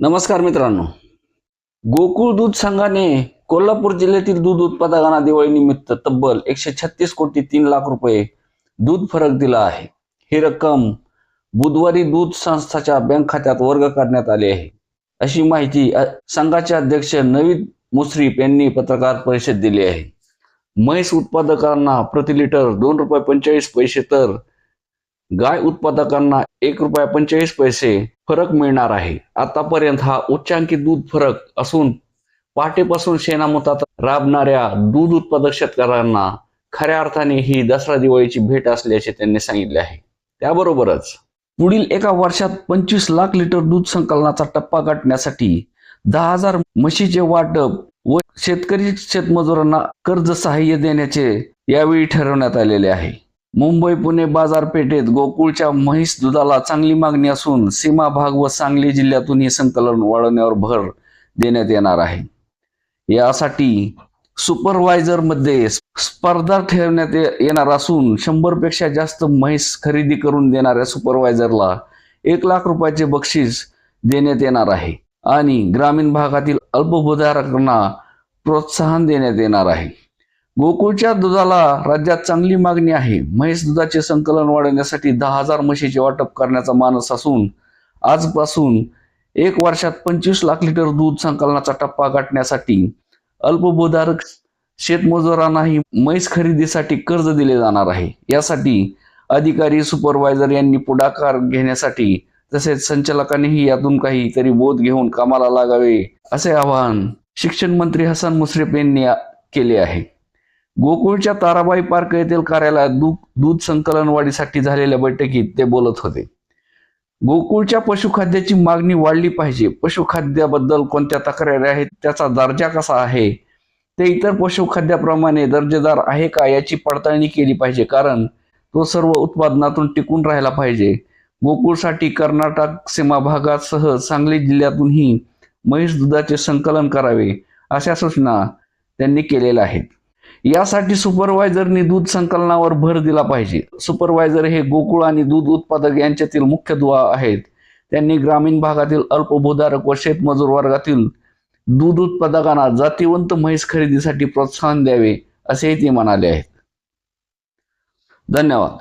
नमस्कार मित्रांनो, गोकुळ दूध संघाने कोल्हापूर जिल्ह्यातील दूध उत्पादकांना दिवाळीनिमित्त तब्बल 136 कोटी 3 लाख रुपये दूध फरक दिला आहे. ही रक्कम बुधवारी दूध संस्थाच्या बँक खात्यात वर्ग करण्यात आली आहे, अशी माहिती संघाचे अध्यक्ष नवीद मुश्रीफ यांनी पत्रकार परिषदेत दिली आहे. म्हैस उत्पादकांना प्रति लिटर 2 रुपये 45 पैसे तर गाय उत्पादकांना 1 रुपया 45 पैसे फरक मिळणार आहे. आतापर्यंत हा उच्चांकी दूध फरक असून पहाटेपासून शेणामुतात राबणाऱ्या दूध उत्पादक शेतकऱ्यांना खऱ्या अर्थाने ही दसरा दिवाळीची भेट असल्याचे त्यांनी सांगितले आहे. त्याबरोबरच पुढील एका वर्षात 25 लाख लिटर दूध संकलनाचा टप्पा गाठण्यासाठी 10,000 म्हशीचे वाटप व शेतकरी शेतमजुरांना कर्ज सहाय्य देण्याचे यावेळी ठरवण्यात आलेले आहे. मुंबई पुणे बाजारपेठेत गोकुळच्या म्हैस दुधाला चांगली मागणी असून सीमा भाग व सांगली जिल्ह्यातून हे संकलन वाढवण्यावर भर देण्यात येणार आहे. यासाठी सुपरवायझर मध्ये स्पर्धा ठेवण्यात येणार असून 100 पेक्षा जास्त म्हैस खरेदी करून देणाऱ्या सुपरवायझरला 1 लाख रुपयाचे बक्षीस देण्यात येणार आहे आणि ग्रामीण भागातील अल्पभूधारकांना प्रोत्साहन देण्यात येणार आहे. गोकुळच्या दुधाला राज्यात चांगली मागणी आहे. म्हैस दुधाचे संकलन वाढवण्यासाठी 10,000 म्हशीचे वाटप करण्याचा मानस असून आजपासून 1 वर्षात 25 लाख लिटर दूध संकलनाचा टप्पा गाठण्यासाठी अल्पभूधारक शेतमजुरांनाही म्हैस खरेदीसाठी कर्ज दिले जाणार आहे. यासाठी अधिकारी सुपरवायझर यांनी पुढाकार घेण्यासाठी तसेच संचालकांनीही यातून काहीतरी बोध घेऊन कामाला लागावे असे आवाहन शिक्षण मंत्री हसन मुश्रीफ यांनी केले आहे. गोकुळच्या ताराबाई पार्क येथील कार्यालयात दूध संकलन वाढीसाठी झालेल्या बैठकीत ते बोलत होते. गोकुळच्या पशुखाद्याची मागणी वाढली पाहिजे. पशुखाद्याबद्दल कोणत्या तक्रारी आहेत, त्याचा दर्जा कसा आहे, ते इतर पशुखाद्याप्रमाणे दर्जेदार आहे का याची पडताळणी केली पाहिजे, कारण तो सर्व उत्पादनातून टिकून राहिला पाहिजे. गोकुळसाठी कर्नाटक सीमा भागासह सांगली जिल्ह्यातूनही म्हैस दुधाचे संकलन करावे अशा सूचना त्यांनी केलेल्या आहेत. यासाठी सुपरवायझरनी दूध संकलनावर भर दिला पाहिजे. सुपरवायझर हे गोकुळ आणि दूध उत्पादक यांच्यातील मुख्य दुवा आहेत. त्यांनी ग्रामीण भागातील अल्पभूधारक व शेतमजूर वर्गातील दूध उत्पादकांना जातीवंत म्हैस खरेदीसाठी प्रोत्साहन द्यावे असेही ते म्हणाले आहेत. धन्यवाद.